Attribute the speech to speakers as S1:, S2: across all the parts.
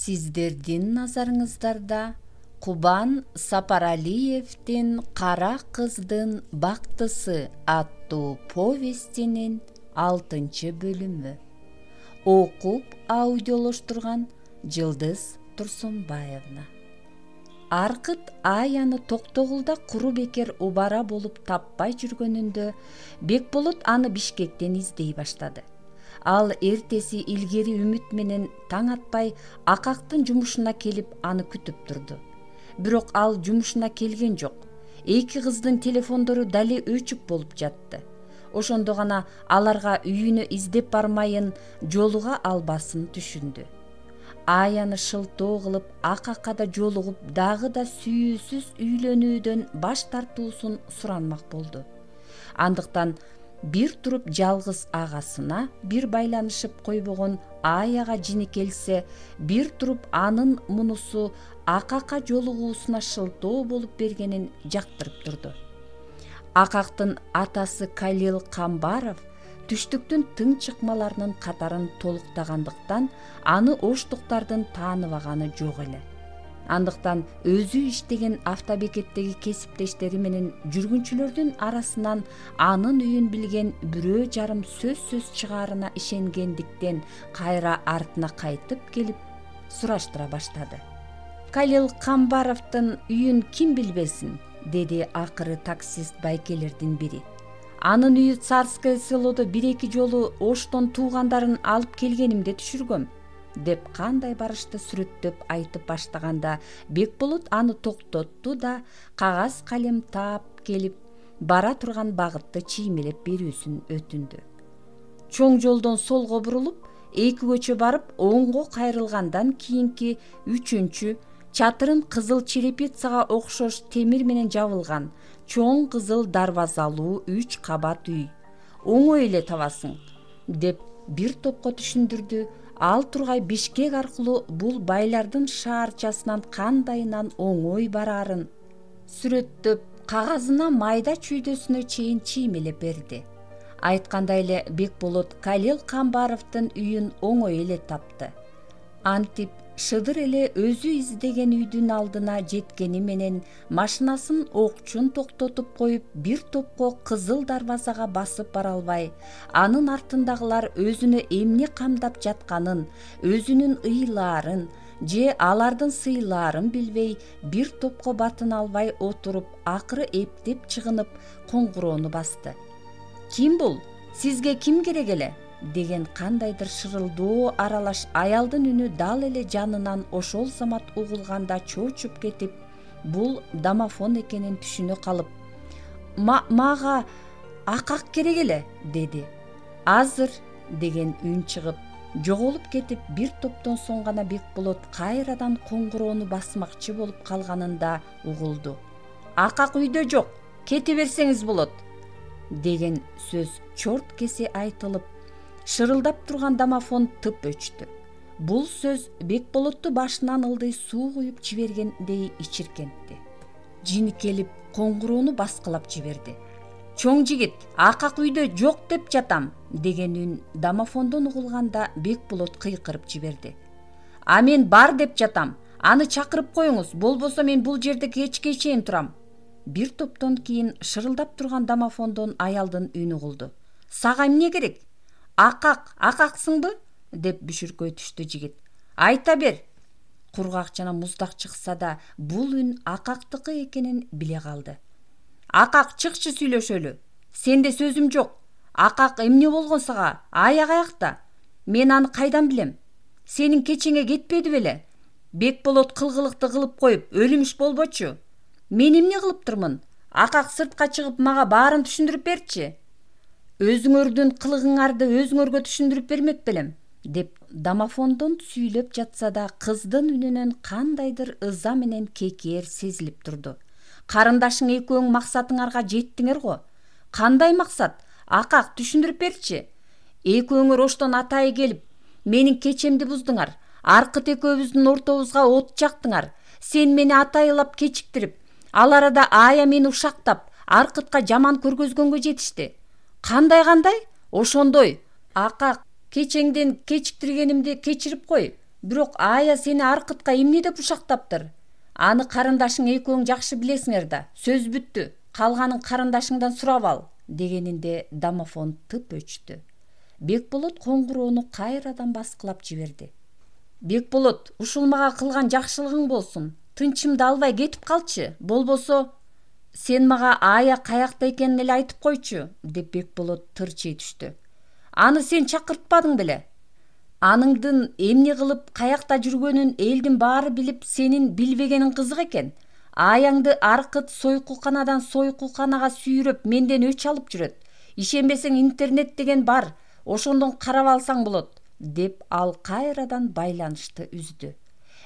S1: Сиздердин назарыңыздарда Кубан Сапаралиевдин «Кара кыздын бактысы» аттуу повестинин 6 бөлүмү. Окуп аудиолоштурган Жылдыз Турсунбаевна. Аркыт Аяны Токтогулда куру бекер убара болуп таппай жүргөнүндө Бекболот аны Бишкектен издей баштады. Ал эртеси илгери үмүт менен таң атпай Акактын жумушуна келип аны күтүп турду. Бирок ал жумушуна келген жок. Эки кыздын телефондору дале өчүк болуп жатты. Ошондо гана аларга үйүнө издеп бармайын жолуга албасын түшүндү. Аяны шылтоо кылып Акакка да жолугуп дагы да сүйүүсүз үйлөнүүдөн баш тартуусун суранмак болду. Андыктан бир туруп жалгыз агасына бир байланышып койбогон Аяга жини келсе, бир туруп анын мунусу Акакка жолугуусуна шылтоо болуп бергенин жактырып турду. Акактын атасы Калил Камбаров түштүктүн тың чыкмаларынын катарын толуктагандыктан аны оштуктардын тааныбаганы жок эле. Андыктан өзү иштеген автобекеттеги кесиптештери менен жүргүнчүлөрдүн арасынан анын үйүн билген бирөө жарым сөзсүз чыгаарына ишенгендиктен кайра артына кайтып келип сураштыра баштады. Калил Камбаровдун үйүн ким билбесин, деди акыры таксист байкелердин бири. Анын үйү Царское селодо бир-эки жолу Оштон туугандарын алып келгенимде түшүргөм, деп кандай барышты сүрөттөп айтып баштаганда Бекболот аны токтотту да кагаз калем таап келип бара турган багытты чиймелеп берүүсүн өтүндү. Чоң жолдон солго бурулуп, 2 көчө барып, оңго кайрылгандан кийинки 3-чү чатырын кызыл черепицага окшош темир менен жабылган чоң кызыл дарбазалуу 3 кабат үй. Оңой эле табасың, деп бир топко түшүндүрдү. Ал тургай Бишкек аркылуу бул байлардын шаарчасынан кандайынан оңой бараарын сүрөттөп, кагазына майда чүйдөсүнө чейин чиймелеп берди. Айткандай эле Бекболот Калил Камбаровдун үйүн оңой эле тапты. Антип шыдыр эле өзү издеген үйдүн алдына жеткени менен машинасын окчун токтотуп коюп, бир топко кызыл дарбазага басып бара албай, анын артындагылар өзүнө эмне камдап жатканын, өзүнүн ыйлаарын же алардын сыйлаарын билбей, бир топко батын албай отуруп, акыры эптеп чыгынып, коңгуроону басты. «Ким бул? Сизге ким керек эле?» деген кандайдыр шырылдоо аралаш аялдын үнү дал эле жанынан ошол замат угулганда чоочуп кетип, бул домофон экенин түшүнө калып, «Мага Акак керек эле», деди. «Азыр» деген үн чыгып, жоголуп кетип, бир топтон соң гана Бекболот кайрадан коңгуроону басмакчы болуп калганында угулду. «Акак үйдө жок, кете берсеңиз болот», деген сөз чорт кесе айтылып, шырылдап турган домофон тып өчтү. Бул сөз Бекболотту башынан ылдый суу куюп жибергендей ичиркентти. Жини келип коңгуроону баскылап жиберди. «Чоң жигит, Акак үйдө жок деп жатам», деген үн домофондон угулганда Бекболот кыйкырып жиберди. «А мен бар деп жатам. Аны чакырып коюңуз, болбосо мен бул жерде кечке чейин турам». Бир топтон кийин шырылдап турган домофондон аялдын үнү угулду. «Сага эмне керек? Акаксыңбы?» деп бүшүркөй түштү жигит. «Айта бер». Кургак жана муздак чыкса да, бул үн Акактыкы экенин биле калды. «Акак, чыкчы сүйлөшөлү. Сенде сөзүм жок. Акак эмне болгон сага? Аяк аякта. Мен аны кайдан билем? Сенин кечеңе кетпеди беле? Бекболот кылгылыкты кылып коюп, өлүмүш болбочу. Мен эмне кылыптырмын? Акак сыртка чыгып мага баарын түшүндүрүп берчи. Өзүңөрдүн кылыгыңарды өзүңөргө түшүндүрүп бермек белем», деп домофондон сүйлөп жатса да, кыздын үнүнөн кандайдыр ыза менен кекер сезилип турду. «Карындашың экөөң максатыңарга жеттиңер го. Кандай максат? Акак, түшүндүрүп берчи. Экөөңөр Оштон атайы келип, менин кечемди буздуңар. Аркыт экөөбүздүн ортобузга от жактыңар. Сен мени атайылап кечиктирип, ал арада Ая мени ушактап, Аркытка жаман көргөзгөнгө жетишти. Кандай? Ошондой. Акак, кечеңден кечиктиргенимди кечирип кой. Бирок Ая сени Аркытка эмне деп ушактаптыр? Аны карындашың экөөң жакшы билесиңер да. Сөз бүттү. Калганын карындашыңдан сурап ал, дегенинде домофон тып өчтү. Бекболот коңгуроону кайрадан баскылап жиберди. Бекболот, ушул мага кылган жакшылыгың болсун. Тынчымды албай кетип калчы. Болбосо сен мага Ая каякта экенин эле айтып койчу, деп Бекболот тырчый түштү. Аны сен чакыртпадың беле? Аныңдын эмне кылып каякта жүргөнүн элдин баары билип, сенин билбегениң кызык экен. Аяңды Аркыт сойкуканадан сойкуканага сүйрөп менден өч алып жүрөт. Ишенбесең интернет деген бар, ошондон карап алсаң болот, деп ал кайрадан байланышты үздү.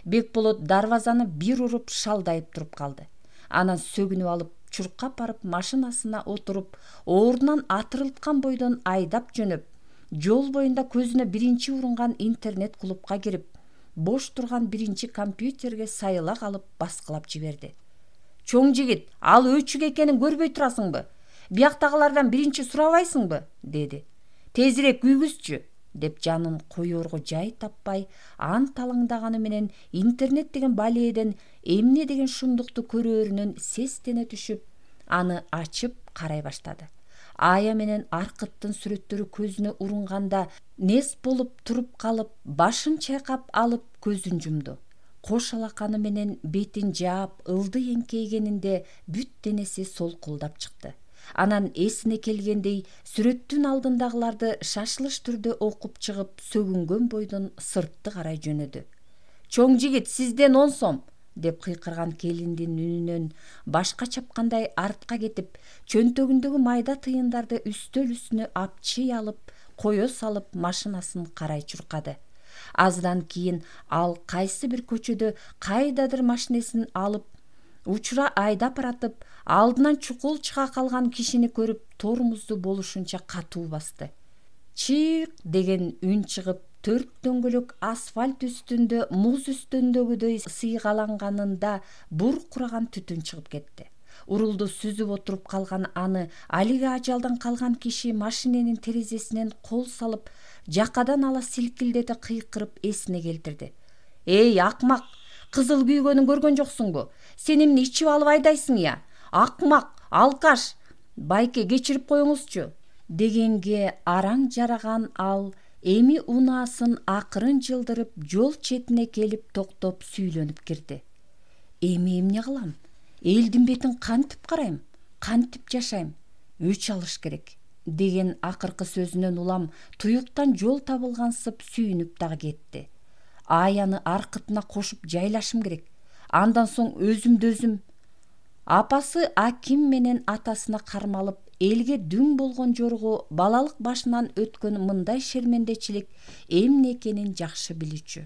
S1: Бекболот дарбазаны бир уруп шалдайып туруп калды. Анан сөгүнүп алып, чуркап барып машинасына отуруп, ордунан атырылткан бойдон айдап жөнөп, жол боюнда көзүнө биринчи урунган интернет клубка кирип, бош турган биринчи компьютерге сайыла калып баскылап жиберди. Чоң жигит, ал өчүк экенин көрбөй турасыңбы? Бияктагылардан биринчи сурабайсыңбы? Деди. Тезирээк күйгүзчү, деп жанын коерго жай таппай, анталаңдаганы менен интернет деген балээден эмне деген шумдукту көрөөрүнөн сестене түшүп, аны ачып карай баштады. Ая менен Аркыттын сүрөттөрү көзүнө урунганда нес болуп туруп калып, башын чайкап алып көзүн жумду. Кош алаканы менен бетин жаап, ылды эңкейгенинде бүт денеси солкулдап чыкты. Анан эсине келгендей сүрөттүн алдындагыларды шашылыш түрдө окуп чыгып, сөгүнгөн бойдон сыртты карай жөнөдү. Чоң жигит, сизден 10 сом, деп кыйкырган келиндин үнүнөн башка чапкандай артка кетип, чөнтөгүндөгү майда тыйындарды үстөл үстүнө апчый алып, кое салып машинасын карай чуркады. Аздан кийин ал кайсы бир көчөдө кайдадыр машинесин алып, учура айдап баратып, алдынан чукул чыга калган кишини көрүп, тормозду болушунча катуу басты. Чык деген үн чыгып, 4 дөңгөлөк асфальт үстүндө муз үстүндөгүдөй сыйгаланганында бур кураган түтүн чыгып кетти. Урулду сүзүп отуруп калган аны алиги ажалдан калган киши машиненин терезесинен кол салып, жакадан ала силкилдете кыйкырып эсине келтирди. Эй, акмак, кызыл күйгөнүн көргөн жоксуңбу? Сен эмне ичип алып айдайсың я? Акмак, алкаш, байке кечирип коюңузчу, дегенге араң жараган ал эми унаасын акырын жылдырып, жол четине келип токтоп сүйлөнүп кирди. Эми эмне кылам? Элдин бетин кантип карайм? Кантип жашайм? Өч алыш керек, деген акыркы сөзүнөн улам туюктан жол табылгансып сүйүнүп дагы кетти. Аяны Аркытына кошуп жайлашым керек. Андан соң өзүмдү өзүм. Апасы Аким менен атасына кармалып, элге дүң болгон жорго балалык башынан өткөн мындай шермендечилик эмне экенин жакшы билүүчү.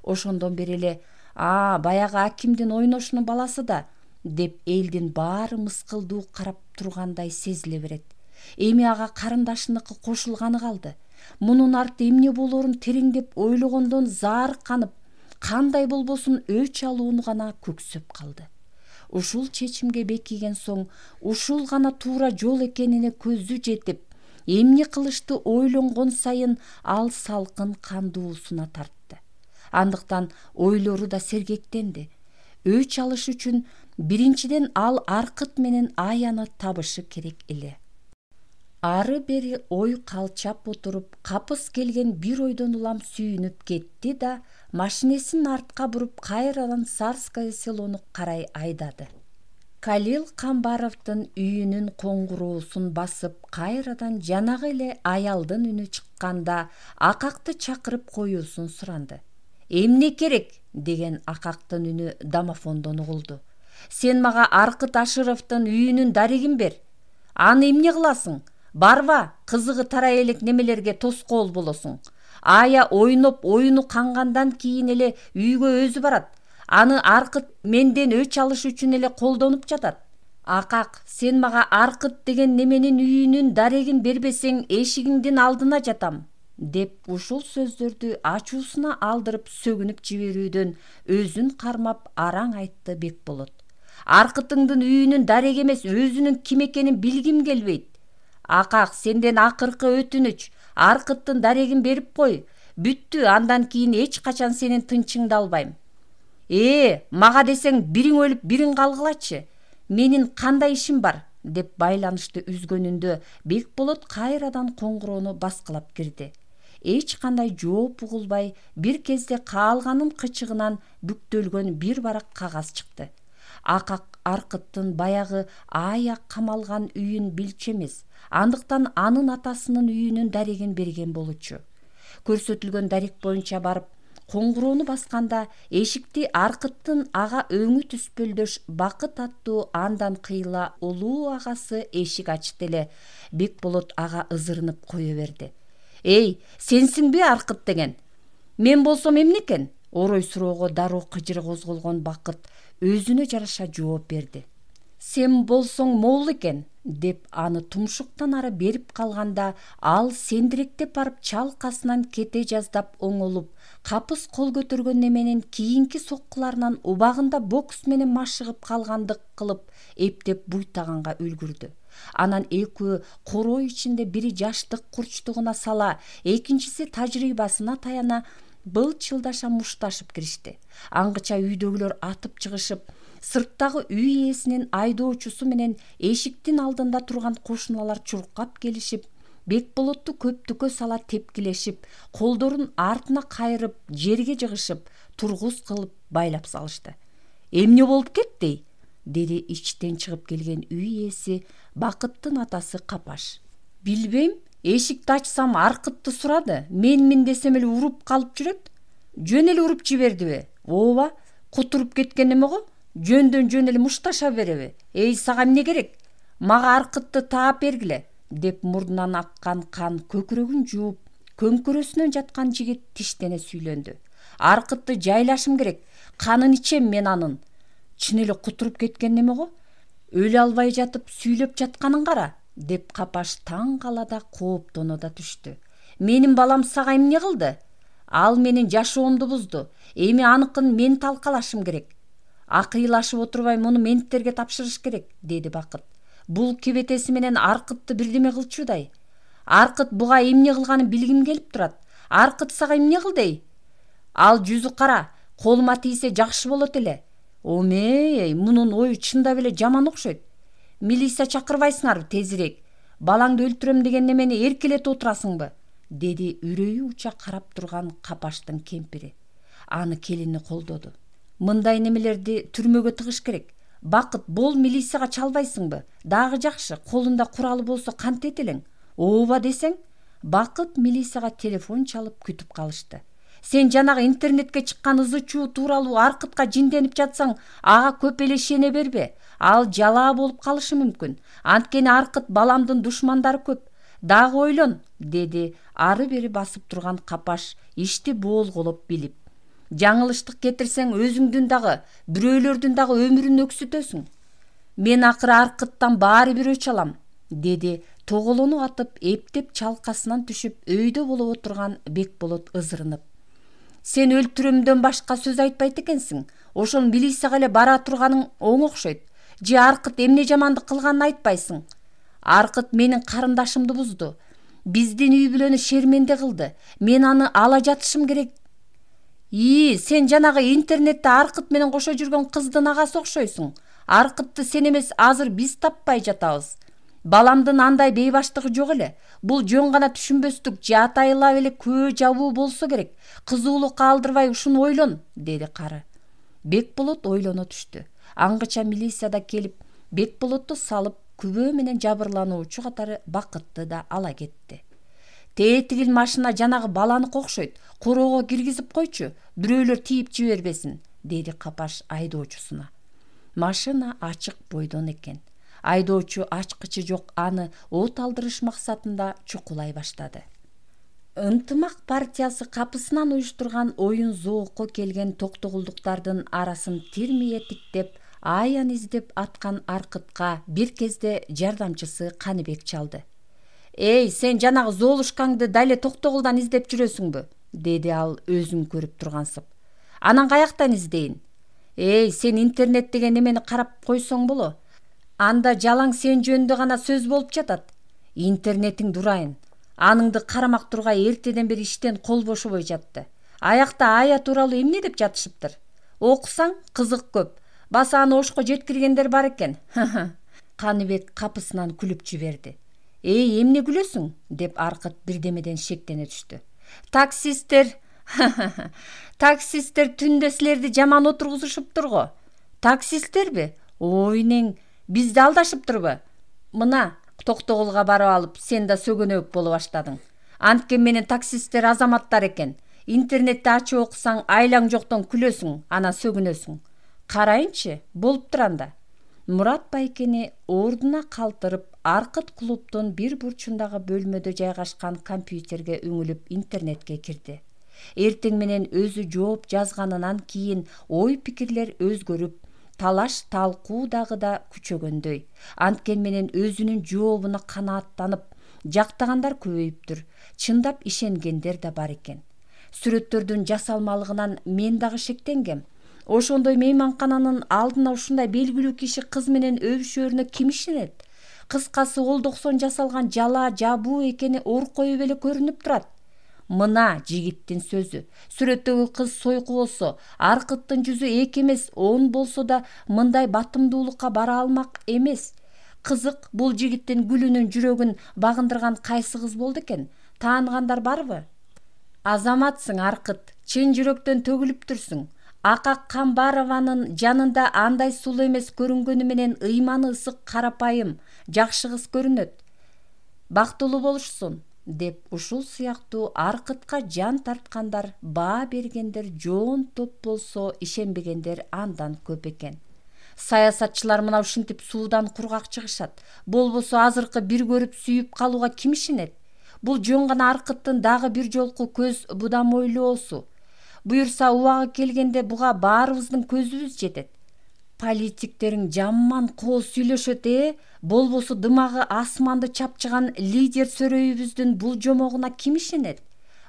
S1: Ошондон бери эле, баягы Акимдин ойношунун баласы да, деп элдин баары мыскылдуу карап тургандай сезиле берет. Эми ага карындашыныкы кошулганы калды. Мунун арты эмне болоорун тереңдеп ойлогондон заарыкканып, кандай болбосун өч алууну гана көксөп калды. Ушул чечимге бекиген соң, ушул гана туура жол экенине көзү жетип, эмне кылышты ойлонгон сайын ал салкын кандуусуна тартты. Андыктан ойлору да сергектенди. Өч алыш үчүн биринчиден ал Аркыт менен Аяны табышы керек эле. Ары бери ой калчап отуруп, капыс келген бир ойдон улам сүйүнүп кетти да, машинесин артка буруп кайрадан Царское селону карай айдады. Калил Камбаровдун үйүнүн коңгуроосун басып, кайрадан жанагы эле аялдын үнү чыкканда Акакты чакырып коюусун суранды. Эмне керек? Деген Акактын үнү домофондон угулду. Сен мага Аркыт Ашыровдун үйүнүн дарегин бер. Аны эмне кыласың? Барба, кызыгы тарай элек немелерге тоскоол болосуң. Ая ойноп оюну кангандан кийин эле үйгө өзү барат. Аны Аркыт менден өч алыш үчүн эле колдонуп жатат. Акак, сен мага Аркыт деген неменин үйүнүн дарегин бербесең, эшигиңдин алдына жатам, деп ушул сөздөрдү ачуусуна алдырып сөгүнүп жиберүүдөн өзүн кармап араң айтты Бекболот. Аркытыңдын үйүнүн дареги эмес, өзүнүн ким экенин билгим келбейт. Акак, сенден акыркы өтүнүч, Аркыттын дарегин берип кой. Бүттү, андан кийин эч качан сенин тынчыңды албайм. Мага десең бириң өлүп бириң калгылачы. Менин кандай ишим бар, деп байланышты үзгөнүндө Бекболот кайрадан коңгуроону баскылап кирди. Эч кандай жооп угулбай, бир кезде каалганын кычыгынан бүктөлгөн бир барак кагаз чыкты. Аркыттын баягы аяк камалган үйүн билчү эмес, андыктан анын атасынын үйүнүн дарегин берген болчу. Көрсөтүлгөн дарек боюнча барып коңгуроону басканда эшикти Аркыттын ага өңү түспөлдөш Бакыт аттуу андан кыйла улуу агасы эшик ачты эле. Бекболот ага ызырынып кое берди. Сенсиңби Аркыт деген? Мен болсом эмне экен? Орой суроого дароо кыжыры козголгон Бакыт өзүнө жараша жооп берди. Сен болсоң могул экен, деп аны тумшуктан ары берип калганда, ал сендиректеп барып чалкасынан кете жаздап оңолуп, капыс кол көтөргөн неменин кийинки соккуларынан убагында бокс менен машыгып калгандык кылып эптеп буйтаганга үлгүрдү. Анан экөө короо ичинде бири жаштык курчтугуна сала, экинчиси тажрыйбасына таяна былчылдаша мушташып киришти. Аңгыча үйдөгүлөр атып чыгышып, сырттагы үй ээсинин айдоочусу менен эшиктин алдында турган кошуналар чуркап келишип, Бекболотту көптүккө сала тепкилешип, колдорун артына кайрып, жерге жыгышып, тургуз кылып байлап салышты. Эмне болуп кетти? Деди ичтен чыгып келген үй ээси Бакыттын атасы Капаш. Билбейм, эшикти ачсам Аркытты сурады. Мен десем эле уруп калып жүрөт. Жөн эле уруп жибердиби? Ооба, кутуруп кеткен эме го. Жөндөн жөн эле мушташа береби? Сага эмне керек? Мага Аркытты таап бергиле, деп мурдунан аккан кан көкүрөгүн жууп, көңкөрөсүнөн жаткан жигит тиштене сүйлөндү. Аркытты жайлашым керек. Канын ичем мен анын. Чын эле кутуруп кеткен эме го. Өлө албай жатып сүйлөп жатканын кара, деп Капаш таң калада кооптоно да түштү. Менин балам сага эмне кылды? Ал менин жашоомду бузду. Эми аныкын мен талкалашым керек. Акыйлашып отурбай муну менттерге тапшырыш керек, деди Бакыт. Бул кебетеси менен Аркытты бирдеме кылчудай. Аркыт буга эмне кылганын билгим келип турат. Аркыт сага эмне кылды? Ал жүзү кара, колума тийсе жакшы болот эле. Мунун ою чындап эле жаман окшойт. Милиция чакырбайсыңарбы тезирээк? Балаңды өлтүрөм деген немени эркелетип отурасыңбы? Деди үрөйү уча карап турган Капаштын кемпири. Аны келини колдоду. Мындай немелерди түрмөгө тыгыш керек. Бакыт, бол милицияга чалбайсыңбы? Дагы жакшы, колунда куралы болсо кантет элең? Ооба десең? Бакыт милицияга телефон чалып күтүп калышты. Сен жанагы интернетке чыккан ызы-чуу тууралуу Аркытка жинденип жатсаң, ага көп эле ишене бербе. Ал жалаа болуп калышы мүмкүн. Анткени Аркыт баламдын душмандары көп. Дагы ойлон, деди ары бери басып турган Капаш ишти боолголоп билип. Жаңылыштык кетирсең өзүңдүн дагы, бирөөлөрдүн дагы өмүрүн өксүтөсүң. Мен акыры Аркыттан баары бир өч алам, деди тоголону атып эптеп чалкасынан түшүп өйдө болуп отурган Бекболот ызырынып. Сен өлтүрөмдөн башка сөз айтпайт экенсиң. Ошол милицияга эле бара турганың оң окшойт. Же Аркыт эмне жамандык кылганын айтпайсың? Аркыт менин карындашымды бузду. Биздин үй бүлөнү шерменде кылды. Мен аны ала жатышым керек. Сен жанагы интернетте Аркыт менен кошо жүргөн кыздын агасы окшойсуң. Аркытты сен эмес, азыр биз таппай жатабыз. Баламдын андай бейбаштыгы жок эле. Бул жөн гана түшүнбөстүк же атайылап эле көө жабуу болсо керек. Кызуулукка алдырбай ушуну ойлон, деди кары. Бекболот ойлоно түштү. Аңгыча милицияда келип, Бекболотту салып, күбө менен жабырлануучу катары Бакытты да ала кетти. Тетигил машина жанагы баланык окшойт. Короого киргизип койчу, бирөөлөр тийип жибербесин, деди Капаш айдоочусуна. Машина ачык бойдон экен. Айдоочу ачкычы жок аны от алдырыш максатында чукулай баштады. Ынтымак партиясы капысынан уюштурган оюн зоокко келген токтогулдуктардын арасын тирмие тиктеп, аян издеп аткан Аркытка бир кезде жардамчысы Каныбек чалды. Сен жанагы зоолушкаңды дале Токтогулдан издеп жүрөсүңбү? Деди ал өзүн көрүп тургансып. Анан каяктан издейин? Сен интернет деген немени карап койсоң боло. Анда жалаң сен жөнүндө гана сөз болуп жатат. Интернетиң дурайын. Аныңды карамак тургай эртеден бери иштен кол бошобой жатты. Аякта Ая тууралуу эмне деп жатышыптыр? Окусаң кызык көп. Баса аны ошко жеткиргендер бар экен. Каныбек капысынан күлүп жиберди. Эй, эмне күлөсүң? Деп Аркыт бирдемеден шектене түштү. Таксисттер Таксисттер түндө силерди жаман отургузушуптур го. Таксисттерби? Ойнең, бизди алдашыптырбы? Мына Токтогулга барып алып, сен да сөгөнөк болуп баштадың. Анткен менен таксисттер азаматтар экен. Интернетте ачып окусаң, айлаң жоктон күлөсүң, анан сөгүнөсүң. Карайынчы, болуп туранда. Мурат байкени ордуна калтырып, Аркыт клубдун бир бурчундагы бөлмөдө жайгашкан компьютерге үңүлүп интернетке кирди. Эртең менен өзү жооп жазганынан кийин ой-пикирлер өзгөрүп, талаш талкуу дагы да күчөгөндөй. Анткен менен өзүнүн жообуна канааттанып, жактагандар көбөйүптүр, чындап ишенгендер да бар экен. Сүрөттөрдүн жасалмалыгынан мен дагы шектенгем. Ошондой мейманкананын алдына ушундай белгилүү киши кыз менен өбүшөрүнө ким ишенет? Кыскасы, ол 90 жасалган жала жабуу экени ор коюп эле көрүнүп турат. Мына жигиттин сөзү. Сүрөттөгү кыз сойку болсо, Аркыттын жүзү 2 эмес 10 болсо да мындай батымдуулукка бара алмак эмес. Кызык, бул жигиттин гүлүнүн жүрөгүн багындырган кайсы кыз болду экен? Тааныгандар барбы? Азаматсың, Аркыт, чын жүрөктөн төгүлүптүрсүң. Акак Камбарованын жанында андай сулуу эмес көрүнгөнү менен ыйманы ысык, карапайым, жакшы кыз көрүнөт. Бактылуу болушсун, деп ушул сыяктуу Аркытка жан тарткандар, баа бергендер жоон топ болсо, ишенбегендер андан көп экен. Саясатчылар мына ушинтип суудан кургак чыгышат. Болбосо азыркы бир көрүп сүйүп калууга ким ишенет? Бул жөн гана Аркыттын дагы бир жолку көз будам ойлоосу. Буюрса, убагы келгенде буга баарыбыздын көзүбүз жетет. Политиктериң жаман коо сүйлөшөт, болбосо дымагы асманды чапчыган лидер сөрөйүбүздүн бул жомогуна ким ишенет?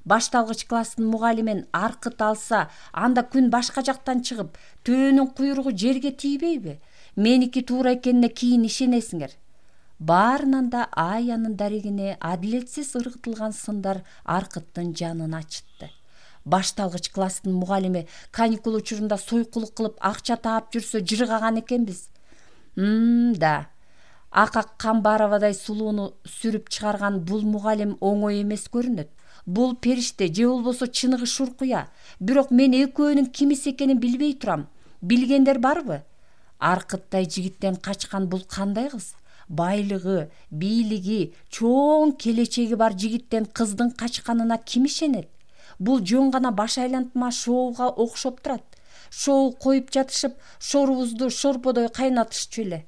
S1: Башталгыч класстын мугалимин Аркыт алса, анда күн башка жактан чыгып, төөнүн куйругу жерге тийбейби? Меники туура экенине кийин ишенесиңер. Баарынан да Аянын дарегине адилетсиз ыргытылган сындар Аркыттын жанын ачытты. Башталгыч класстын мугалими каникул учурунда сойкулук кылып акча таап жүрсө жыргаган экенбиз. Да. Акак Камбаровадай сулууну сүрүп чыгарган бул мугалим оңой эмес көрүнөт. Бул периште же болбосо чыныгы шуркуя. Бирок мен экөөнүн кимиси экенин билбей турам. Билгендер барбы? Аркыттай жигиттен качкан бул кандай кыз? Байлыгы, бийлиги, чоң келечеги бар жигиттен кыздын качканына ким ишенет? Бул жөн гана баш айлантма шоуга окшоп турат. Шоу коюп жатышып, шорубузду шорподой кайнатышчу эле.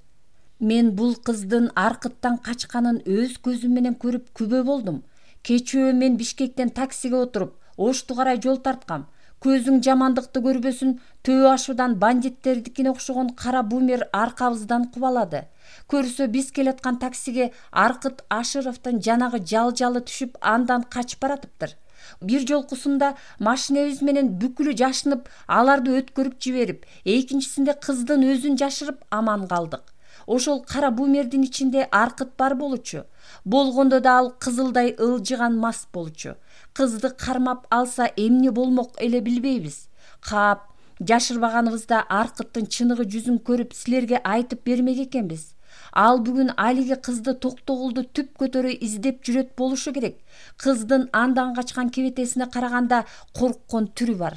S1: Мен бул кыздын Аркыттан качканын өз көзүм менен көрүп күбө болдум. Кечөө мен Бишкектен таксиге отуруп, Ошту карай жол тарткам. Көзүң жамандыкты көрбөсүн, төө ашуудан бандиттердикине окшогон кара бумер аркабыздан кубалады. Көрсө биз келаткан таксиге Аркыт Ашыровдун жанагы жал-жалы түшүп, андан качып баратыптыр. Бир жолкусунда машинебиз менен бүкүлү жашынып, аларды өткөрүп жиберип, экинчисинде кыздын өзүн жашырып аман калдык. Ошол кара бумердин ичинде Аркыт бар болчу. Болгондо да ал кызылдай ылжыган мас болчу. Кызды кармап алса эмне болмок эле билбейбиз. Кап, жашырбаганыбызда Аркыттын чыныгы жүзүн көрүп силерге айтып бермек экенбиз. Ал бүгүн алиги кызды Токтогулду түп көтөрө издеп жүрөт болушу керек. Кыздын андан качкан кебетесине караганда корккон түрү бар.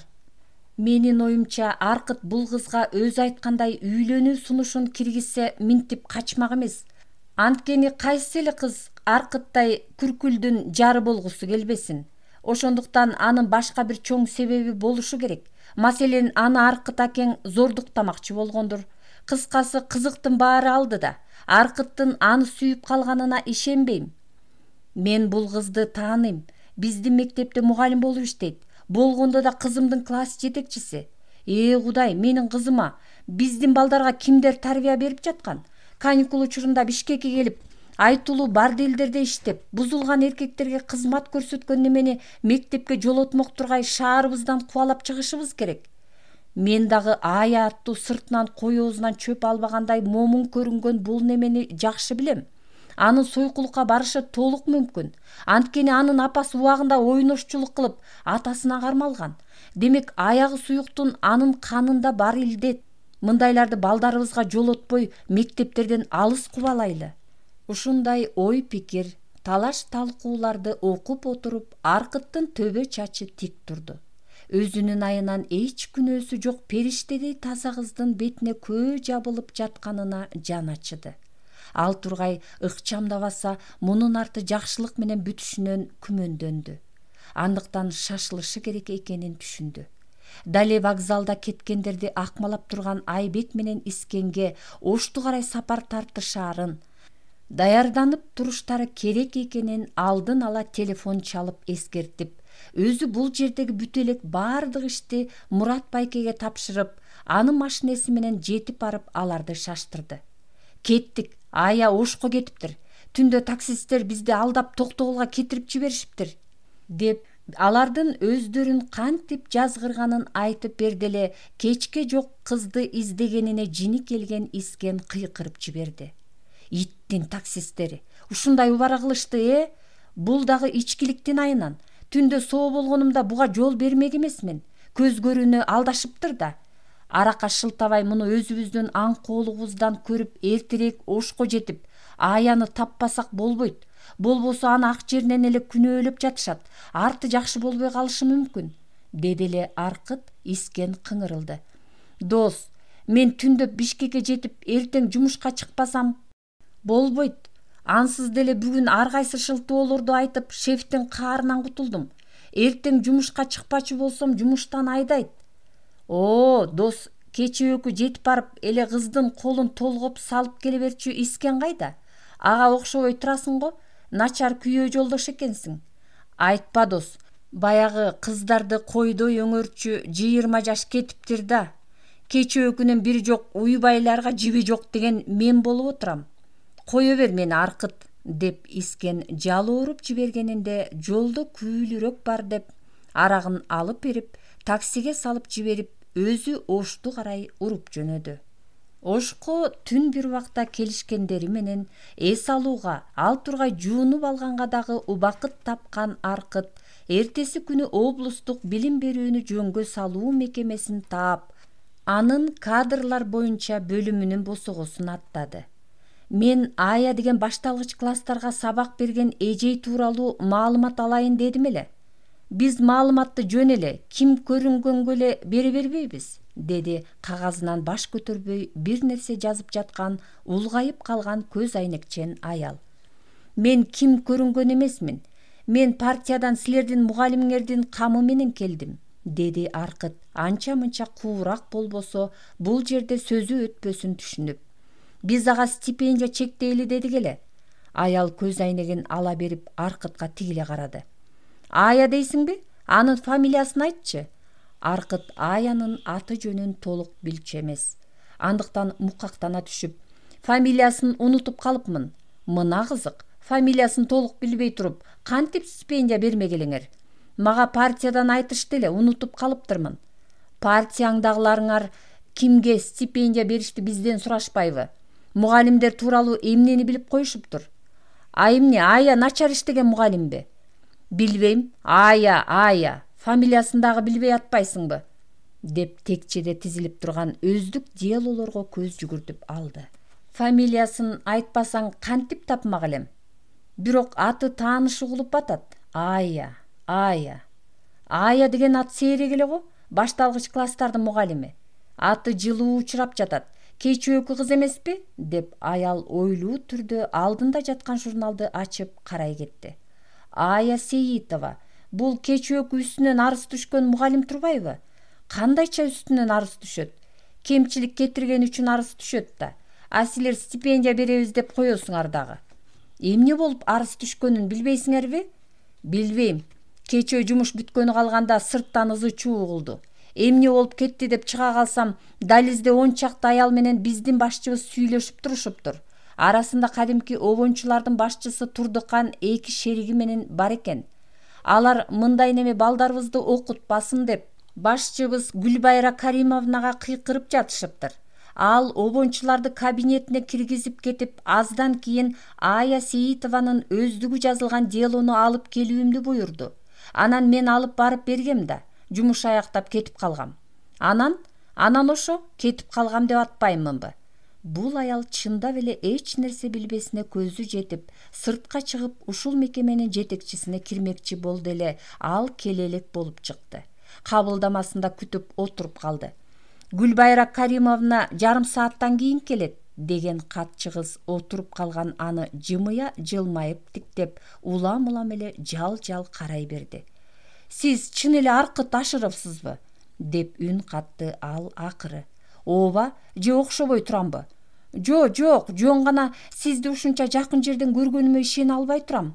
S1: Менин оюмча, Аркыт бул кызга өзү айткандай үйлөнүү сунушун киргизсе минтип качмак эмес. Анткени кайсы эле кыз Аркыттай күркүлдүн жары болгусу келбесин. Ошондуктан анын башка бир чоң себеби болушу керек. Маселен, аны Аркыт акең зордуктамакчы болгондур. Кыскасы, кызыктын баары алды да. Аркыттын аны сүйүп калганына ишенбейм. Мен бул кызды тааныйм. Биздин мектепте мугалим болуп иштейт. Болгондо да кызымдын класс жетекчиси. Кудай, менин кызыма биздин балдарга кимдер тарбия берип жаткан? Каникул учурунда Бишкекке келип, айтылуу борделдерде иштеп, бузулган эркектерге кызмат көрсөткөн немени мектепке жолотмок тургай шаарыбыздан кубалап чыгышыбыз керек. Мен дагы Ая аттуу сыртынан кой оозунан чөп албагандай момун көрүнгөн бул немени жакшы билем. Анын сойкулукка барышы толук мүмкүн. Анткени анын апасы убагында ойношчулук кылып атасына кармалган. Демек аягы суюктун анын канында бар илдет. Мындайларды балдарыбызга жолотпой мектептерден алыс кубалайлы. Ушундай ой пикир, талаш талкууларды окуп отуруп Аркыттын төбө чачы тик турду. Өзүнүн айынан эч күнөөсү жок периштедей таза кыздын бетине көө жабылып жатканына жан ачыды. Ал тургай ыкчамдабаса мунун арты жакшылык менен бүтүшүнөн күмөндөндү. Андыктан шашылышы керек экенин түшүндү. Дале вокзалда кеткендерди акмалап турган Айбек менен Искенге Ошту карай сапар тартышаарын, даярданып туруштары керек экенин алдын ала телефон чалып эскертип, өзү бул жердеги бүт элек баардык ишти Мурат байкеге тапшырып, анын машинеси менен жетип барып аларды шаштырды. Кеттик, Ая Ошко кетиптир. Түндө таксисттер бизди алдап Токтогулга кетирип жиберишиптир, деп алардын өздөрүн кантип жазгырганын айтып берделе кечке жок кызды издегенине жини келген Искен кыйкырып жиберди. Иттин таксисттери ушундай убара кылышты, Бул дагы ичкиликтин айынан. Түндө соо болгонумда буга жол бермек эмесмин. Көз көрүүнү алдашыптыр да. Арака шылтабай муну өзүбүздүн аңкоолугубуздан көрүп эртерээк Ошко жетип, Аяны таппасак болбойт. Болбосо аны ак жеринен эле күнөөлөп жатышат. Арты жакшы болбой калышы мүмкүн, деди эле Аркыт. Искен кыңырылды. Дос, мен түндө Бишкекке жетип, эртең жумушка чыкпасам болбойт. Ансыз деле бүгүн ар кайсы шылтоолорду айтып, шефтин каарынан кутулдум. Эртең жумушка чыкпачы болсом, жумуштан айдайт. Дос, кече өкү жетип барып, эле кыздын колун толгоп салып келе берчү Искен кайда? Ага окшобой турасың го, начар күйөө жолдош экенсиң. Айтпа дос, баягы кыздарды койдой өңөрчү 20 жаш кетиптир да. Кече өкүнөн бири жок, уйбайларга жиби жок деген мен болуп отурам. Кое бер мени Аркыт, деп Искен жалооруп жибергенинде жолдо күйлүрөк бар деп арагын алып берип, таксиге салып жиберип, өзү Ошту карай уруп жөнөдү. Ошко түн бир убакта келишкендери менен эс алууга, ал тургай жуунуп алганга дагы убакыт тапкан Аркыт эртеси күнү облустук билим берүүнү жөнгө салуу мекемесин таап, анын кадрлар боюнча бөлүмүнүн босогосун аттады. Мен Ая деген башталгыч класстарга сабак берген эжей тууралуу маалымат алайын дедим эле. Биз маалыматты жөн эле ким көрүнгөнгө эле бере бербейбиз, деди кагазынан баш көтөрбөй бир нерсе жазып жаткан улгайып калган көз айнекчен аял. Мен ким көрүнгөн эмесмин. Мен партиядан силердин мугалимиңердин камы менен келдим, деди Аркыт анча мынча куурак болбосо бул жерде сөзү өтпөсүн түшүнүп. Биз ага стипендия чектейли дедик эле. Аял көз айнегин ала берип Аркытка тигиле карады. Ая дейсиңби? Анын фамилиясын айтчы. Аркыт Аянын аты жөнүн толук билчү эмес. Андыктан мукактана түшүп, фамилиясын унутуп калыпмын. Мына кызык, фамилиясын толук билбей туруп, кантип стипендия бермек элеңер? Мага партиядан айтышты эле, унутуп калыптырмын. Партияңдагыларыңар кимге стипендия беришти бизден сурашпайбы? Мугалимдер тууралуу эмнени билип коюшуптур? Эмне, Ая начар иштеген мугалимби? Билбейм. Ая. Фамилиясын дагы билбей атпайсыңбы? Деп текчеде тизилип турган өздүк делолорго көз жүгүртүп алды. Фамилиясын айтпасаң кантип тапмак элем? Бирок аты тааныш угулуп атат. Ая. Ая деген ат сейрек эле го, башталгыч класстардын мугалими. Аты жылуу учурап жатат. Кече өкү кыз эмеспи? Деп аял ойлуу түрдө алдында жаткан журналды ачып карай кетти. Ая Сейитова. Бул кече өкү үстүнөн арыз түшкөн мугалим турбайбы? Кандайча үстүнөн арыз түшөт? Кемчилик кетирген үчүн арыз түшөт да. А силер стипендия беребиз деп коесуңар дагы. Эмне болуп арыз түшкөнүн билбейсиңерби? Билбейм. Кече жумуш бүткөнү калганда сырттан ызы чуу угулду. Эмне болуп кетти деп чыга калсам, дализде 10 чакты аял менен биздин башчыбыз сүйлөшүп турушуптур. Арасында кадимки обончулардын башчысы Турдыкан 2 шериги менен бар экен. Алар мындай неме балдарыбызды окутпасын деп башчыбыз Гүлбайра Каримовнага кыйкырып жатышыптыр. Ал обончуларды кабинетине киргизип кетип, аздан кийин Ая Сейитованын өздүгү жазылган делону алып келүүмдү буйрду. Анан мен алып барып бергем да, жумуш аяктап кетип калгам. Анан ошо кетип калгам деп атпаймынбы? Бул аял чындап эле эч нерсе билбесине көзү жетип, сыртка чыгып ушул мекеменин жетекчисине кирмекчи болду эле, ал келе элек болуп чыкты. Кабылдамасында күтүп отуруп калды. Гүлбайра Каримовна жарым сааттан кийин келет деген катчы кыз отуруп калган аны жымыя жылмайып тиктеп, улам эле жал карай берди. Сиз чын эле Аркыт Ашыровсузбу? Деп үн катты ал акыры. Ооба, же окшобой турамбы? Жок, жөн гана сизди ушунча жакын жерден көргөнүмө ишене албай турам.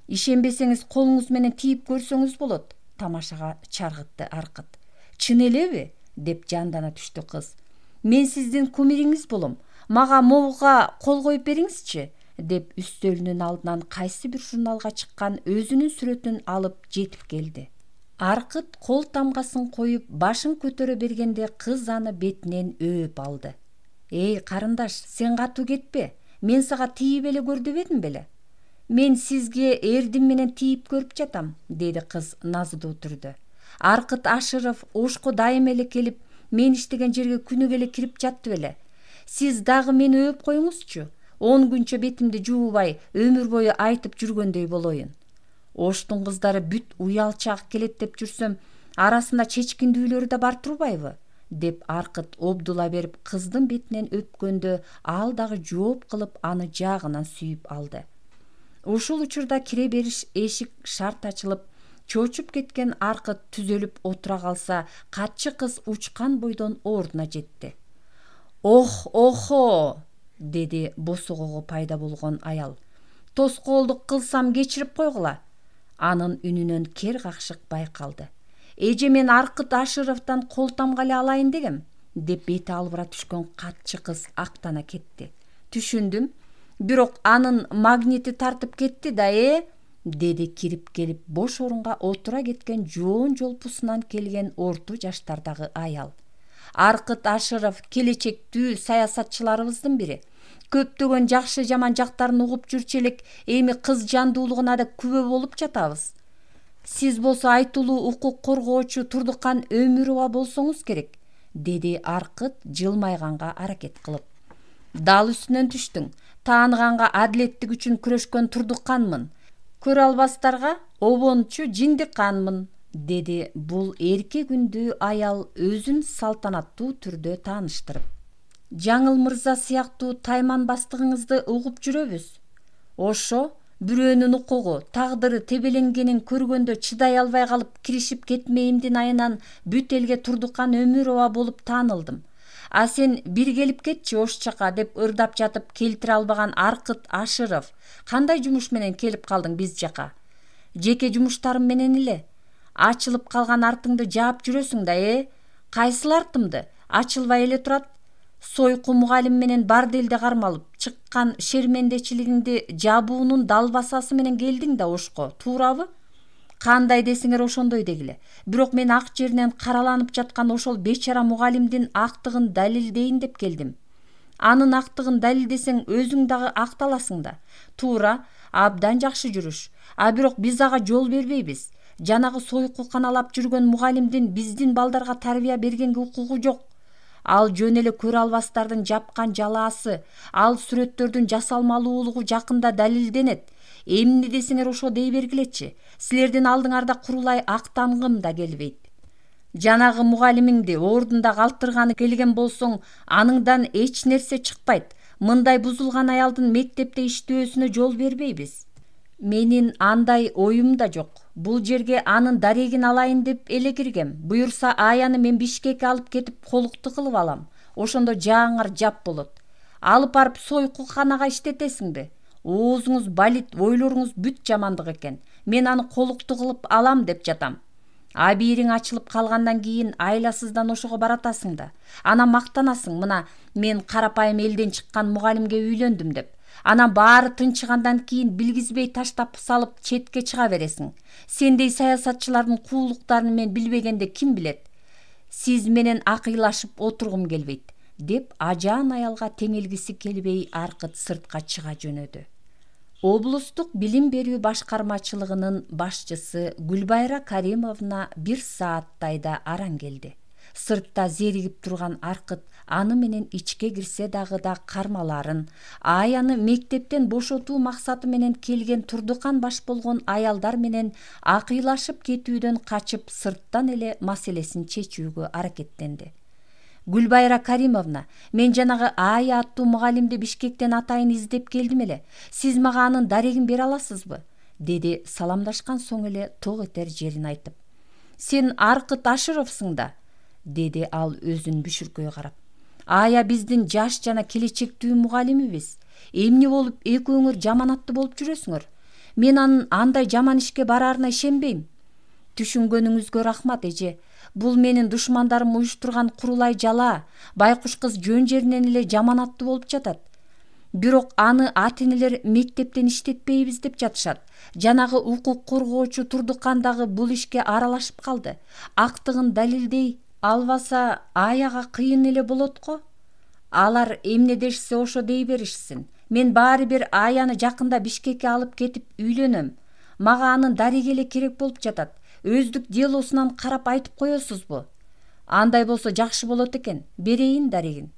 S1: Ишенбесеңиз колуңуз менен тийип көрсөңүз болот, тамашага чаргытты Аркыт. Чын элеби? Деп жандана түштү кыз. Мен сиздин кумириңиз болом. Мага могуга кол коюп бериңизчи, деп үстөлүнүн алдынан кайсы бир журналга чыккан өзүнүн сүрөтүн алып жетип келди. Аркыт кол тамгасын коюп, башын көтөрө бергенде кыз аны бетинен өөп алды. Эй, карындаш, сен катуу кетпе. Мен сага тийип эле көр дебедим беле? Мен сизге эрдим менен тийип көрүп жатам, деди кыз наздуу түрдө. Аркыт Ашыров ошко дайым эле келип, мен иштеген жерге күнүгө эле кирип жатты беле. Сиз дагы мени өөп коюңузчу. 10 күнчө бетимди жуубай, өмүр бою айтып жүргөндөй болоюн. Оштун кыздары бүт уялчак келет деп жүрсөм, арасында чечкиндүүлөрү да бар турбайбы? Деп Аркыт обдула берип кыздын бетинен өпкөндө, ал дагы жооп кылып аны жагынан сүйүп алды. Ушул учурда кире бериш эшик шарт ачылып, чочуп кеткен Аркыт түзөлүп отура калса, катчы кыз учкан бойдон ордуна жетти. Охо, деди босогого пайда болгон аял. Тоскоолдук кылсам кечирип койгула. Анын үнүнөн кер какшык байкалды. Эже мен Аркыт Ашыровдон кол тамга эле алайын дегем, деп бети албыра түшкөн катчы кыз актана кетти. Түшүндүм. Бирок анын магнити тартып кетти да, деди кирип келип бош орунга отура кеткен жоон жолпусунан келген орто жаштардагы аял. Аркыт Ашыров келечектүү саясатчыларыбыздын бири. Көптөгөн жакшы жаман жактарын угуп жүрчү элек, эми кыз жандуулугуна да күбө болуп жатабыз. Сиз болсо айтылуу укук коргоочу Турдукан Өмүрова болсоңуз керек, деди Аркыт жылмайганга аракет кылып. Дал үстүнөн түштүң. Тааныганга адилеттик үчүн күрөшкөн Турдуканмын. Көрө албастарга обончу Жиндиканмын, деди бул эрке күндүү аял өзүн салтанаттуу түрдө тааныштырып. Жаңыл мырза сыяктуу тайман бастыгыңызды угуп жүрөбүз. Ошо бирөөнүн укугу, тагдыры тебеленгенин көргөндө чыдай албай калып киришип кетмейимдин айынан бүт элге Турдукан Өмүрова болуп таанылдым. А сен бир келип кетчи ош жака, деп ырдап жатып келтире албаган Аркыт Ашыров, кандай жумуш менен келип калдың биз жака? Жеке жумуштарым менен эле. Ачылып калган артыңды жаап жүрөсүң да, Кайсыл артымды? Ачылбай эле турат. Сойку мугалим менен бар делде кармалып, чыккан шермендечилигиңди жабуунун далбасасы менен келдиң да ошко, туурабы? Кандай десеңер ошондой дегиле. Бирок мен ак жеринен караланып жаткан ошол бечара мугалимдин актыгын далилдейин деп келдим. Анын актыгын далилдесең өзүң дагы акталасың да. Туура, абдан жакшы жүрүш. А бирок биз ага жол бербейбиз. Жанагы сойку каналап жүргөн мугалимдин биздин балдарга тарбия бергенге укугу жок. Ал жөн эле көрө албастардын жапкан жалаасы, ал сүрөттөрдүн жасалмалуулугу жакында далилденет. Эмне десеңер ошо дей бергилечи. Силердин алдыңарда курулай актангым да келбейт. Жанагы мугалимиңди ордунда калтырганы келген болсоң, аныңдан эч нерсе чыкпайт. Мындай бузулган аялдын мектепте иштөөсүнө жол бербейбиз. Менин андай оюм да жок. Бул жерге анын дарегин алайын деп эле киргем. Буюрса Аяны мен Бишкекке алып кетип колукту кылып алам. Ошондо жааңар жап болот. Алып барып сойкуканага иштетесиңби? Оозуңуз балит, ойлоруңуз бүт жамандык экен. Мен аны колукту кылып алам деп жатам. Абийириң ачылып калгандан кийин айласыздан ошого баратасың да. Анан мактанасың, мына мен карапайым элден чыккан мугалимге үйлөндүм деп. Анан баары тынчыгандан кийин билгизбей таштап салып четке чыга бересиң. Сендей саясатчылардын куулуктарын мен билбегенде ким билет? Сиз менен акыйлашып отургум келбейт. деп ажаан аялга теңелгиси келбей Аркыт сыртка чыга жөнөдү. Облустук билим берүү башкармачылыгынын башчысы Гүлбайра Каримовна 1 сааттайда аран келди. Сыртта зеригип турган Аркыт аны менен ичке кирсе дагы да кармаларын, Аяны мектептен бошотуу максаты менен келген Турдукан баш болгон аялдар менен акыйлашып кетүүдөн качып сырттан эле маселесин чечүүгө аракеттенди. Гүлбайра Каримовна, мен жанагы Ая аттуу мугалимди Бишкектен атайын издеп келдим эле. Сиз мага анын дарегин бере аласызбы? Деди саламдашкан соң эле ток этер жерин айтып. Сен Аркыт Ашыровсуң да? Деди ал өзүн бүшүркөй карап. Ая биздин жаш жана келечектүү мугалимибиз. Эмне болуп экөөңөр жаманаттуу болуп жүрөсүңөр? Мен анын андай жаман ишке барарына ишенбейм. Түшүнгөнүңүзгө рахмат, эже. Бул менин душмандарым уюштурган курулай жала. Байкуш кыз жөн жеринен эле жаманаттуу болуп жатат. Бирок аны ата-энелер мектептен иштетпейбиз деп жатышат. Жанагы укук коргоочу Турдукан дагы бул ишке аралашып калды. Актыгын далилдей албаса Аяга кыйын эле болот го. Алар эмне дешсе ошо дей беришсин. Мен баары бир Аяны жакында Бишкекке алып кетип үйлөнөм. Мага анын дареги эле керек болуп жатат. Өздүк делосунан карап айтып коесузбу? Андай болсо жакшы болот экен. Берейин дарегин.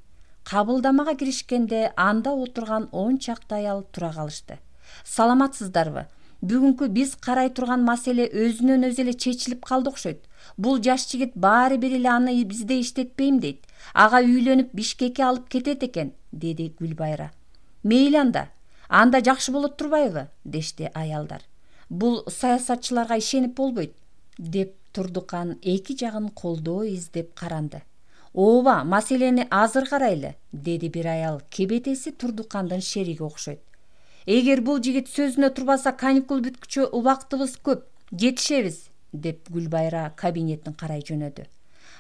S1: Кабылдамага киришкенде анда отурган 10 чакты аял тура калышты. Саламатсыздарбы? Бүгүнкү биз карай турган маселе өзүнөн өзү эле чечилип калды окшойт. Бул жаш жигит баары бир эле аны бизде иштетпейм дейт. Ага үйлөнүп Бишкекке алып кетет экен, деди Гүлбайра. Мейли анда жакшы болот турбайбы? Дешти аялдар. Бул саясатчыларга ишенип болбойт, деп Турдукан эки жагын колдоо издеп каранды. Ооба, маселени азыр карайлы, деди бир аял. Кебетеси Турдукандын шериги окшойт. Эгер бул жигит сөзүнө турбаса, каникул бүткүчө убактыбыз көп, жетишебиз, деп Гүлбайра кабинетин карай жөнөдү.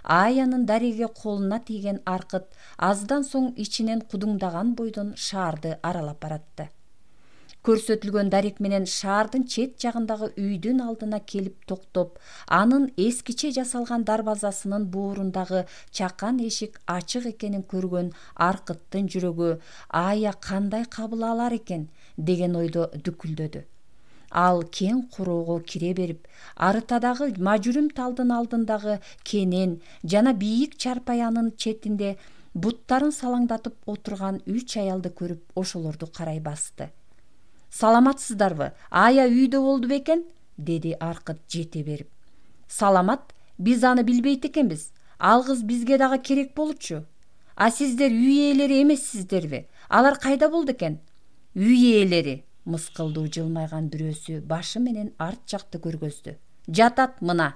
S1: Аянын дареге колуна тийген Аркыт аздан соң ичинен кудуңдаган бойдон шаарды аралап баратты. Көрсөтүлгөн дарек менен шаардын чет жагындагы үйдүн алдына келип токтоп, анын эскиче жасалган дарбазасынын буурундагы чакан эшик ачык экенин көргөн Аркыттын жүрөгү Ая кандай кабыл алар экен деген ойдо дүкүлдөдү. Ал кең короого кире берип, арытадагы мажүрүм талдын алдындагы кенен жана бийик чарпаянын четинде буттарын салаңдатып отурган 3 аялды көрүп, ошолорду карай басты. Саламатсыздарбы? Ая үйдө болду бекен? Деди Аркыт жете берип. Саламат, биз аны билбейт экенбиз. Ал кыз бизге дагы керек болчу. А сиздер үй ээлери эмессиздерби? Алар кайда болду экен? Үй ээлери, мыскылдуу жылмайган бирөөсү башы менен арт жакты көргөздү. Жатат мына.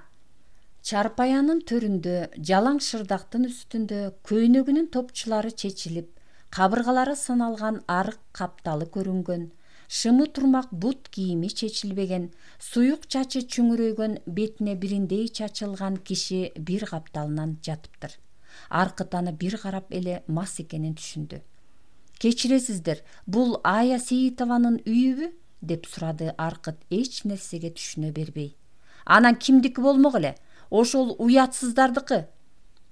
S1: Чарпаянын төрүндө, жалаң шырдактын үстүндө көйнөгүнүн топчулары чечилип, кабыргалары сыналган арык капталы көрүнгөн, шымы турмак бут кийими чечилбеген, суюк чачы чүңүрөйгөн, бетине бириндей чачылган киши бир капталынан жатыптыр. Аркыт аны бир карап эле мас экенин түшүндү. Кечиресиздер, бул Ая Сейитованын үйүбү? Деп сурады Аркыт эч нерсеге түшүнө бербей. Анан кимдики болмок эле? Ошол уятсыздардыкы.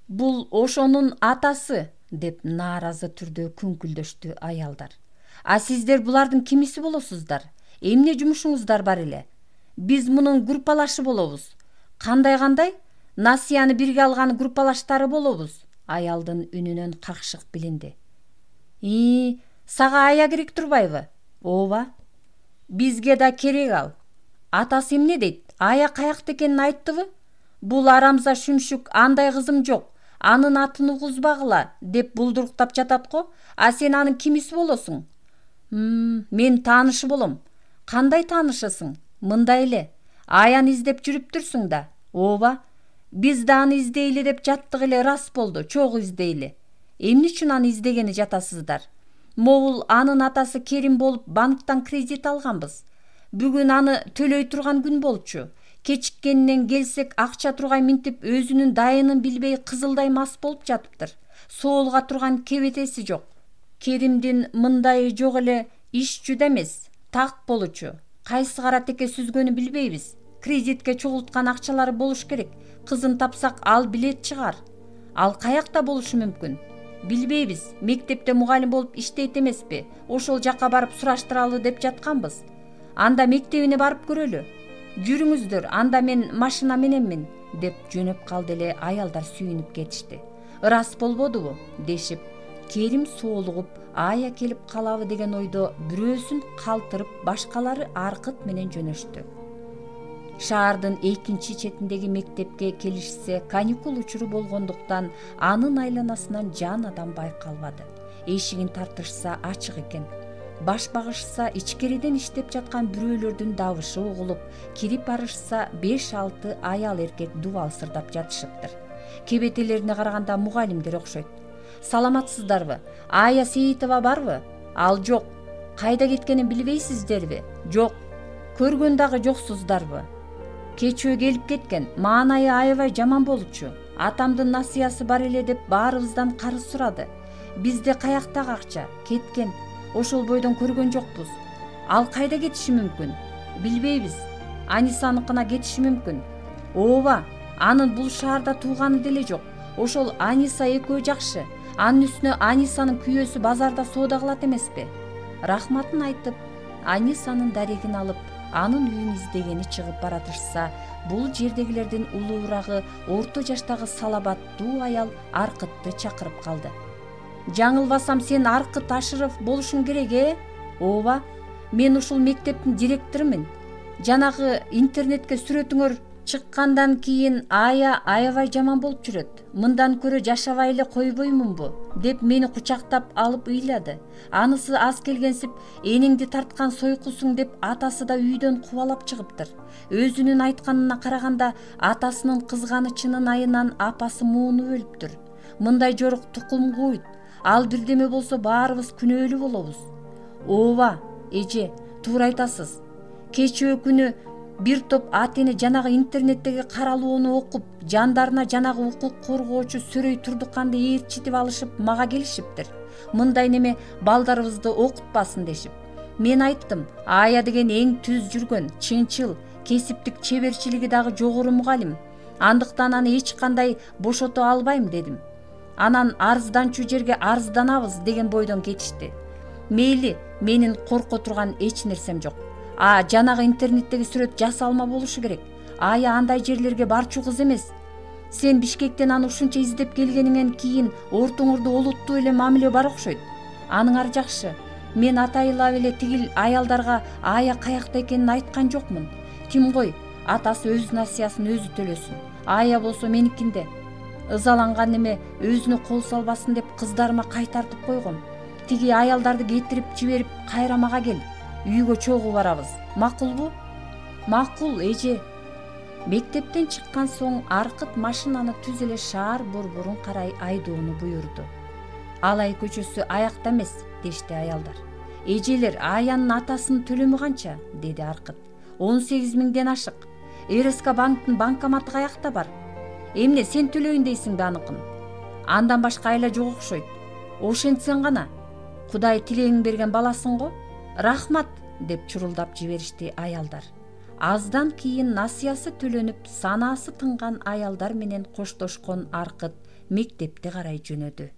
S1: Бул ошонун атасы, деп нааразы түрдө күңкүлдөштү аялдар. А сиздер булардын кимиси болосуздар? Эмне жумушуңуздар бар эле? Биз мунун группалашы болобуз. Кандай? Насияны бирге алган группалаштары болобуз. Аялдын үнүнөн какшык билинди. Сага Ая керек турбайбы? Ооба. Бизге да керек ал. Атасы эмне дейт? Ая каякта экенин айттыбы? Бул арамза шүмшүк, андай кызым жок. Анын атын угузбагыла, деп булдуруктап жатат го. А сен анын кимиси болосуң? Мен таанышы болом. Кандай таанышысың? Мындай эле. Аяны издеп жүрүптүрсүң да. Ооба. Биз да аны издейли деп жаттык эле, рас болду. Чогуу издейли. Эмне үчүн аны издегени жатасыздар? Могул анын атасы Керим болуп, банктан кредит алганбыз. Бүгүн аны төлөй турган күн болчу. Кечиккенинен келсек, акча тургай минтип, өзүнүн дайынын билбей кызылдай мас болуп жатыптыр. Соолга турган кебетеси жок. Керимдин мындайы жок эле, иш жүдө эмес, так болучу. Кайсы кара теке сүзгөнү билбейбиз. Кредитке чогулткан акчалары болуш керек. Кызын тапсак, ал билет чыгар. Ал каякта болушу мүмкүн? Билбейбиз, мектепте мугалим болуп иштейт эмеспи, ошол жакка барып сураштыралы деп жатканбыз. Анда мектебине барып көрөлү. Жүрүңүздөр, анда мен машина мененмин, деп жөнөп калды эле аялдар сүйүнүп кетишти. Ырас болбодубу, дешип, Керим соолугуп Ая келип калабы деген ойдо бирөөсүн калтырып, башкалары Аркыт менен жөнөштү. Шаардын экинчи четиндеги мектепке келишсе, каникул учуру болгондуктан анын айланасынан жан адам байкалбады. Эшигин тартышса ачык экен. Баш багышса ичкериден иштеп жаткан бирөөлөрдүн дабышы угулуп, кирип барышса 5-6 аял эркек дубал сырдап жатышыптыр. Кебетелерине караганда мугалимдер окшойт. Саламатсыздарбы? Ая Сейитова барбы? Ал жок. Кайда кеткенин билбейсиздерби? Жок. Көргөн дагы жоксуздарбы? Кечөө келип кеткен. Маанайы аябай жаман болчу. Атамдын насыясы бар эле деп баарыбыздан карыз сурады. Бизде каяктагы акча? Кеткен. Ошол бойдон көргөн жокпуз. Ал кайда кетиши мүмкүн? Билбейбиз. Анисаныкына кетиши мүмкүн. Ооба, анын бул шаарда тууганы деле жок. Ошол Аниса экөө жакшы. Анын үстүнө Анисанын күйөөсү базарда соода кылат эмеспи? Рахматын айтып, Анисанын дарегин алып, анын үйүн издегени чыгып баратышса, бул жердегилердин улуурагы орто жаштагы салабаттуу аял Аркытты чакырып калды. Жаңылбасам сен Аркыт Ашыров болушуң керек, Ооба, мен ушул мектептин директорумун. Жанагы интернетке сүрөтүңөр чыккандан кийин Ая аябай жаман болуп жүрөт. Мындан көрө жашабай эле койбоймунбу, деп мени кучактап алып ыйлады. Анысы аз келгенсип, энеңди тарткан сойкусуң деп атасы да үйдөн кубалап чыгыптыр. Өзүнүн айтканына караганда, атасынын кызганычынын айынан апасы муунуп өлүптүр. Мындай жорук тукум куйт. Ал бирдеме болсо баарыбыз күнөөлүү болобуз. Ооба, эже, туура айтасыз. Кечөө күнү бир топ атени жанагы интернеттеги каралоону окуп, жандарына жанагы укук коргоочу Сөрөй Турдуканды ээрчитип алышып, мага келишиптир. Мындай неме балдарыбызды окутпасын дешип. Мен айттым, Ая деген эң түз жүргөн, чынчыл, кесиптик чеберчилиги дагы жогору мугалим. Андыктан аны эч кандай бошото албайм дедим. Анан арызданчу жерге арызданабыз деген бойдон кетишти. Мейли, менин корко турган эч нерсем жок. Жанагы интернеттеги сүрөт жасалма болушу керек. Ая андай жерлерге барчу кыз эмес. Сен Бишкектен аны ушунча издеп келгениңен кийин ортоңордо олуттуу эле мамиле бар окшойт. Аныңар жакшы. Мен атайылап эле тигил аялдарга Ая каякта экенин айткан жокмун. Тим кой, атасы өз насыясын өзү төлөсүн. Ая болсо меникинде. Ызаланган неме өзүнө кол салбасын деп кыздарыма кайтартып койгом. Тиги аялдарды кетирип жиберип кайра мага кел. Үйгө чогуу барабыз. Макулбу? Макул, эже. Мектептен чыккан соң Аркыт машинаны түз эле шаар борборун карай айдоону буйрду. Алай көчөсү аякта эмес, дешти аялдар. Эжелер, Аянын атасынын төлөмү канча? Деди Аркыт. 18 000 ашык. РСК банктын банкоматы каякта бар? Эмне сен төлөйүн дейсиң да аныкын? Андан башка айла жок окшойт. Ошентсең гана. Кудай тилегиң берген баласың го. Рахмат, деп чурулдап жиберишти аялдар. Аздан кийин насыясы төлөнүп, санаасы тынган аялдар менен коштошкон Аркыт мектепте карай жөнөдү.